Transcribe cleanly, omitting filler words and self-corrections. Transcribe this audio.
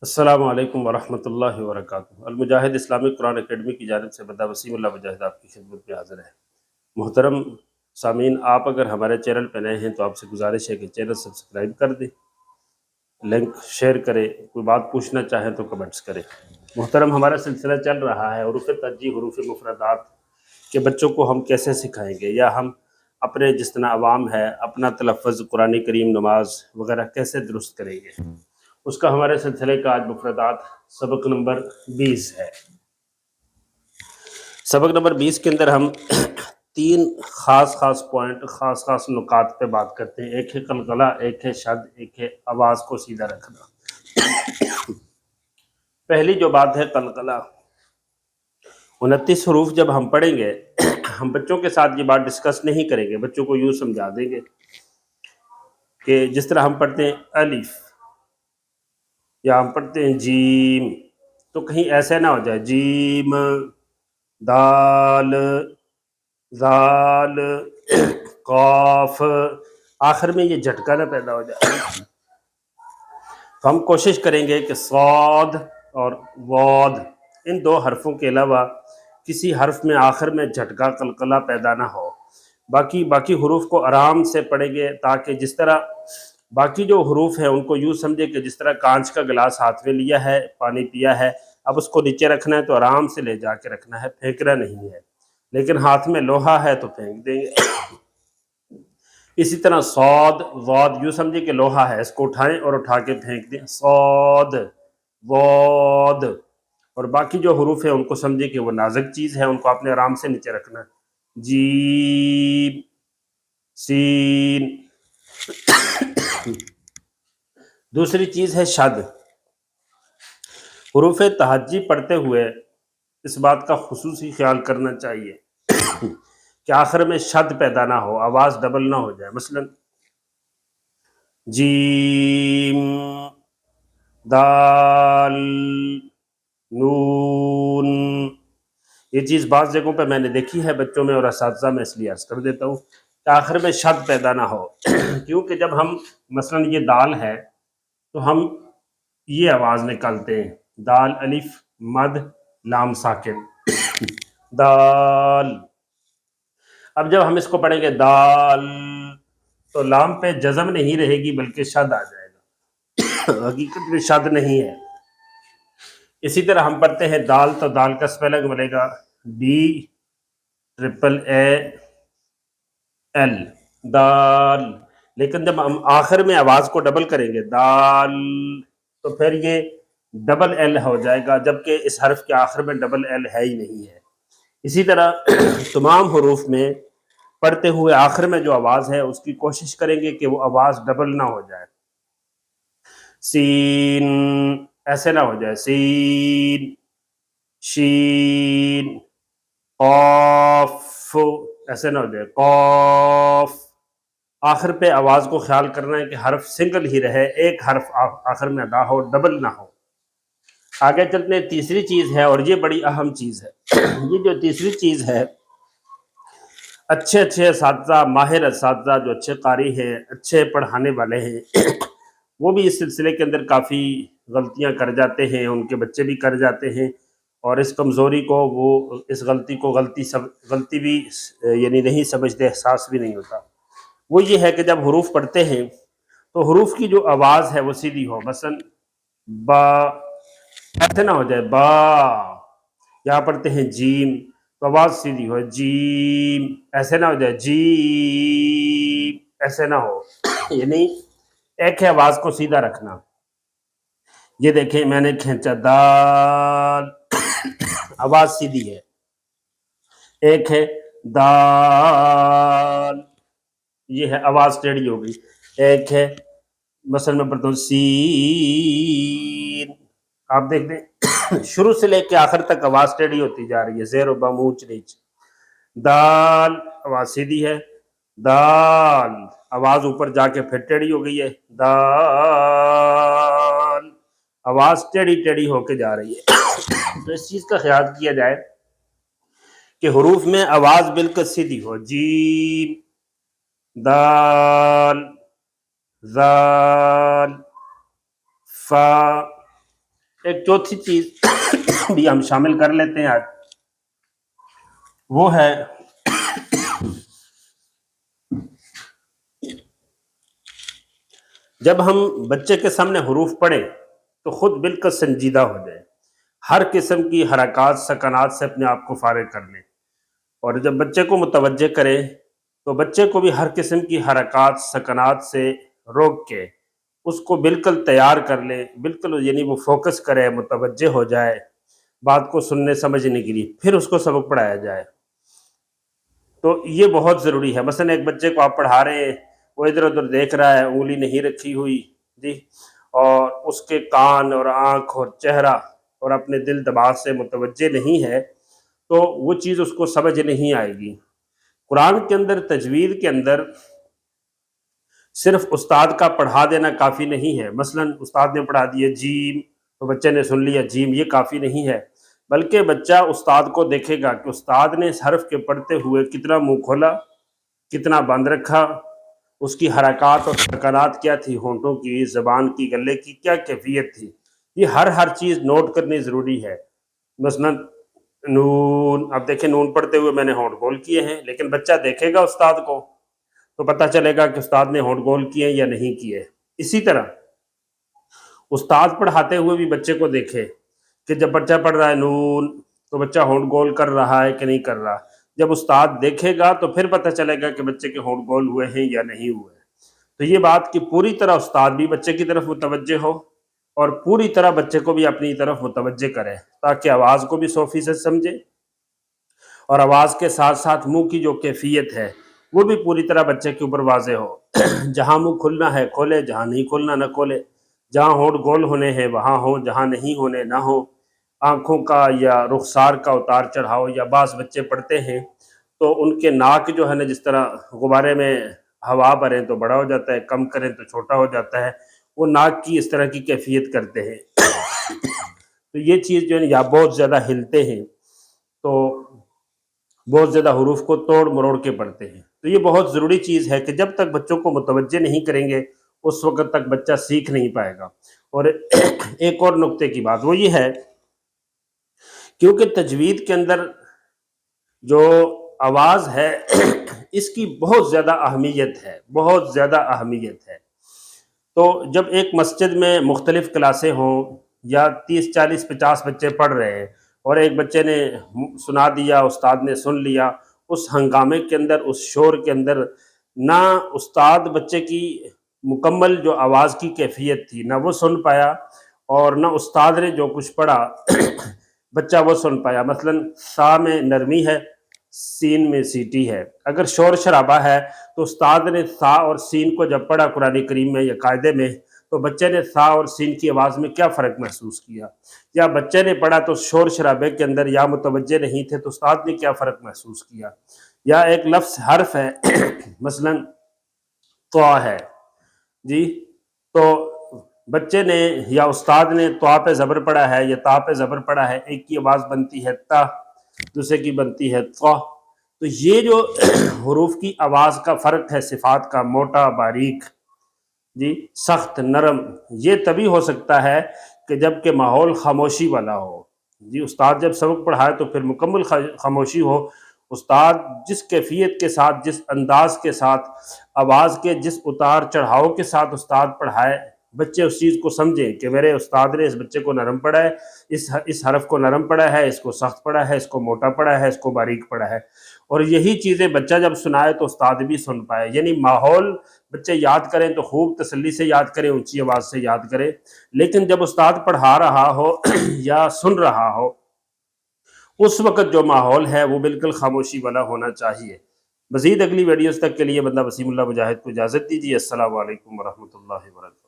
السلام علیکم ورحمۃ اللہ وبرکاتہ۔ المجاہد اسلامک قرآن اکیڈمی کی جانب سے بندہ وسیم اللہ مجاہد آپ کی خدمت میں حاضر ہے۔ محترم سامعین، آپ اگر ہمارے چینل پہ نئے ہیں تو آپ سے گزارش ہے کہ چینل سبسکرائب کر دیں، لنک شیئر کریں، کوئی بات پوچھنا چاہیں تو کمنٹس کریں۔ محترم، ہمارا سلسلہ چل رہا ہے حروف ترجیح، حروف مفردات کہ بچوں کو ہم کیسے سکھائیں گے، یا ہم اپنے جس طرح عوام ہے اپنا تلفظ قرآن کریم، نماز وغیرہ کیسے درست کریں گے، اس کا ہمارے سلسلے کا آج مفردات سبق نمبر 20 ہے۔ سبق نمبر 20 کے اندر ہم تین خاص پوائنٹ، خاص نکات پہ بات کرتے ہیں۔ ایک ہے قلقلہ، ایک ہے شد، ایک ہے آواز کو سیدھا رکھنا۔ پہلی جو بات ہے قلقلہ، 29 حروف جب ہم پڑھیں گے، ہم بچوں کے ساتھ یہ بات ڈسکس نہیں کریں گے، بچوں کو یوں سمجھا دیں گے کہ جس طرح ہم پڑھتے ہیں الف یا ہم پڑھتے ہیں جیم، تو کہیں ایسے نہ ہو جائے جیم، دال، زال، قاف، آخر میں یہ جھٹکا نہ پیدا ہو جائے۔ تو ہم کوشش کریں گے کہ صاد اور واد، ان دو حرفوں کے علاوہ کسی حرف میں آخر میں جھٹکا قلقلہ پیدا نہ ہو۔ باقی حروف کو آرام سے پڑھیں گے، تاکہ جس طرح باقی جو حروف ہیں ان کو یوں سمجھے کہ جس طرح کانچ کا گلاس ہاتھ میں لیا ہے، پانی پیا ہے، اب اس کو نیچے رکھنا ہے تو آرام سے لے جا کے رکھنا ہے، پھینکنا نہیں ہے۔ لیکن ہاتھ میں لوہا ہے تو پھینک دیں گے۔ اسی طرح صاد، واد، یوں سمجھے کہ لوہا ہے، اس کو اٹھائیں اور اٹھا کے پھینک دیں، صاد، واد۔ اور باقی جو حروف ہیں ان کو سمجھے کہ وہ نازک چیز ہے، ان کو آپ نے آرام سے نیچے رکھنا ہے، جیم، سین۔ دوسری چیز ہے شد۔ حروف تہجی پڑھتے ہوئے اس بات کا خصوصی خیال کرنا چاہیے کہ آخر میں شد پیدا نہ ہو، آواز ڈبل نہ ہو جائے۔ مثلا جیم، دال، نون۔ یہ چیز بعض جگہوں پہ میں نے دیکھی ہے بچوں میں اور اساتذہ میں، اس لیے عرض کر دیتا ہوں کہ آخر میں شد پیدا نہ ہو۔ کیونکہ جب ہم مثلا یہ دال ہے تو ہم یہ آواز نکالتے ہیں، دال الف مد لام ساکن، دال۔ اب جب ہم اس کو پڑھیں گے دال، تو لام پہ جزم نہیں رہے گی بلکہ شد آ جائے گا، حقیقت میں شد نہیں ہے۔ اسی طرح ہم پڑھتے ہیں دال، تو دال کا سپیلنگ بنے گا ڈی ٹرپل اے ایل، دال۔ لیکن جب ہم آخر میں آواز کو ڈبل کریں گے دال، تو پھر یہ ڈبل ایل ہو جائے گا، جبکہ اس حرف کے آخر میں ڈبل ایل ہے ہی نہیں ہے۔ اسی طرح تمام حروف میں پڑھتے ہوئے آخر میں جو آواز ہے اس کی کوشش کریں گے کہ وہ آواز ڈبل نہ ہو جائے۔ سین، ایسے نہ ہو جائے، سین، شین، قاف، ایسے نہ ہو جائے، قاف۔ آخر پہ آواز کو خیال کرنا ہے کہ حرف سنگل ہی رہے، ایک حرف آخر میں ادا ہو، ڈبل نہ ہو۔ آگے چلتے ہیں، تیسری چیز ہے اور یہ بڑی اہم چیز ہے۔ یہ جو تیسری چیز ہے، اچھے اساتذہ، ماہر اساتذہ جو اچھے قاری ہیں، اچھے پڑھانے والے ہیں، وہ بھی اس سلسلے کے اندر کافی غلطیاں کر جاتے ہیں، ان کے بچے بھی کر جاتے ہیں، اور اس کمزوری کو وہ اس غلطی کو غلطی بھی یعنی نہیں سمجھتے، احساس بھی نہیں ہوتا۔ وہ یہ ہے کہ جب حروف پڑھتے ہیں تو حروف کی جو آواز ہے وہ سیدھی ہو۔ مثلا با، ایسے نہ ہو جائے با۔ یہاں پڑھتے ہیں جیم، تو آواز سیدھی ہو، جیم، ایسے نہ ہو جائے جیم، ایسے نہ ہو۔ یعنی ایک ہے آواز کو سیدھا رکھنا۔ یہ دیکھیں میں نے کھینچا دال، آواز سیدھی ہے۔ ایک ہے دال، یہ ہے آواز ٹیڑھی ہو گئی۔ ایک ہے مثلا میں پڑھتا ہوں سین، آپ دیکھ دیں شروع سے لے کے آخر تک آواز ٹیڑھی ہوتی جا رہی ہے، زیر و بم، اونچ نیچ۔ دال، آواز سیدھی ہے، دال، آواز اوپر جا کے پھر ٹیڑھی ہو گئی ہے، دال، آواز ٹیڑھی ہو کے جا رہی ہے۔ تو اس چیز کا خیال کیا جائے کہ حروف میں آواز بالکل سیدھی ہو، جیم، دال، ذال، فا، ایک چوتھی چیز بھی ہم شامل کر لیتے ہیں آج، وہ ہے جب ہم بچے کے سامنے حروف پڑھیں تو خود بالکل سنجیدہ ہو جائے، ہر قسم کی حرکات سکنات سے اپنے آپ کو فارغ کر لیں، اور جب بچے کو متوجہ کریں تو بچے کو بھی ہر قسم کی حرکات سکنات سے روک کے اس کو بالکل تیار کر لیں، بالکل یعنی وہ فوکس کرے، متوجہ ہو جائے بات کو سننے سمجھنے کے لیے، پھر اس کو سبق پڑھایا جائے۔ تو یہ بہت ضروری ہے۔ مثلا ایک بچے کو آپ پڑھا رہے ہیں، وہ ادھر ادھر دیکھ رہا ہے، انگلی نہیں رکھی ہوئی جی، اور اس کے کان اور آنکھ اور چہرہ اور اپنے دل دماغ سے متوجہ نہیں ہے، تو وہ چیز اس کو سمجھ نہیں آئے گی۔ قرآن کے اندر تجوید کے اندر صرف استاد کا پڑھا دینا کافی نہیں ہے۔ مثلا استاد نے پڑھا دیا جیم تو بچے نے سن لیا جیم، یہ کافی نہیں ہے، بلکہ بچہ استاد کو دیکھے گا کہ استاد نے اس حرف کے پڑھتے ہوئے کتنا منہ کھولا، کتنا بند رکھا، اس کی حرکات اور سکنات کیا تھی، ہونٹوں کی، زبان کی، گلے کی کیا کیفیت تھی، یہ ہر چیز نوٹ کرنی ضروری ہے۔ مثلا نون، اب دیکھیں نون پڑھتے ہوئے میں نے ہونٹ گول کیے ہیں، لیکن بچہ دیکھے گا استاد کو تو پتہ چلے گا کہ استاد نے ہونٹ گول کیے یا نہیں کیے۔ اسی طرح استاد پڑھاتے ہوئے بھی بچے کو دیکھے کہ جب بچہ پڑھ رہا ہے نون تو بچہ ہونٹ گول کر رہا ہے کہ نہیں کر رہا، جب استاد دیکھے گا تو پھر پتہ چلے گا کہ بچے کے ہونٹ گول ہوئے ہیں یا نہیں ہوئے۔ تو یہ بات کہ پوری طرح استاد بھی بچے کی طرف متوجہ ہو اور پوری طرح بچے کو بھی اپنی طرف متوجہ کرے، تاکہ آواز کو بھی 100% سمجھے اور آواز کے ساتھ ساتھ منہ کی جو کیفیت ہے وہ بھی پوری طرح بچے کے اوپر واضح ہو۔ جہاں منہ کھلنا ہے کھولے، جہاں نہیں کھلنا نہ کھولے، جہاں ہونٹ گول ہونے ہیں وہاں ہوں، جہاں نہیں ہونے نہ ہو۔ آنکھوں کا یا رخسار کا اتار چڑھاؤ، یا بعض بچے پڑھتے ہیں تو ان کے ناک جو ہے نا، جس طرح غبارے میں ہوا بھریں تو بڑا ہو جاتا ہے، کم کریں تو چھوٹا ہو جاتا ہے، وہ ناک کی اس طرح کی کیفیت کرتے ہیں۔ تو یہ چیز جو ہے یا بہت زیادہ ہلتے ہیں تو بہت زیادہ حروف کو توڑ مروڑ کے پڑھتے ہیں۔ تو یہ بہت ضروری چیز ہے کہ جب تک بچوں کو متوجہ نہیں کریں گے اس وقت تک بچہ سیکھ نہیں پائے گا۔ اور ایک اور نقطے کی بات وہ یہ ہے، کیونکہ تجوید کے اندر جو آواز ہے اس کی بہت زیادہ اہمیت ہے، بہت زیادہ اہمیت ہے۔ تو جب ایک مسجد میں مختلف کلاسیں ہوں یا 30 40 50 بچے پڑھ رہے ہیں اور ایک بچے نے سنا دیا، استاد نے سن لیا، اس ہنگامے کے اندر، اس شور کے اندر نہ استاد بچے کی مکمل جو آواز کی کیفیت تھی نہ وہ سن پایا، اور نہ استاد نے جو کچھ پڑھا بچہ وہ سن پایا۔ مثلا سا میں نرمی ہے، سین میں سیٹی ہے۔ اگر شور شرابہ ہے تو استاد نے سا اور سین کو جب پڑھا قرآن کریم میں یا قاعدے میں، تو بچے نے سا اور سین کی آواز میں کیا فرق محسوس کیا؟ یا بچے نے پڑھا تو شور شرابے کے اندر یا متوجہ نہیں تھے تو استاد نے کیا فرق محسوس کیا؟ یا ایک لفظ حرف ہے مثلا تو ہے جی، تو بچے نے یا استاد نے تو پہ زبر پڑھا ہے یا تا پہ زبر پڑھا ہے، ایک کی آواز بنتی ہے تا، دوسرے کی بنتی ہے تو یہ جو حروف کی آواز کا فرق ہے، صفات کا، موٹا باریک جی، سخت نرم، یہ تبھی ہو سکتا ہے کہ جب کہ ماحول خاموشی والا ہو جی۔ استاد جب سبق پڑھائے تو پھر مکمل خاموشی ہو، استاد جس کیفیت کے ساتھ، جس انداز کے ساتھ، آواز کے جس اتار چڑھاؤ کے ساتھ استاد پڑھائے، بچے اس چیز کو سمجھیں کہ میرے استاد نے اس بچے کو نرم پڑھا ہے، اس حرف کو نرم پڑھا ہے، اس کو سخت پڑھا ہے، اس کو موٹا پڑھا ہے، اس کو باریک پڑھا ہے۔ اور یہی چیزیں بچہ جب سنائے تو استاد بھی سن پائے، یعنی ماحول بچے یاد کریں تو خوب تسلی سے یاد کریں، اونچی آواز سے یاد کریں، لیکن جب استاد پڑھا رہا ہو یا سن رہا ہو اس وقت جو ماحول ہے وہ بالکل خاموشی والا ہونا چاہیے۔ مزید اگلی ویڈیوز تک کے لیے بندہ وسیم اللہ مجاہد کو اجازت دیجیے۔ السلام علیکم ورحمۃ اللہ وبرکاتہ۔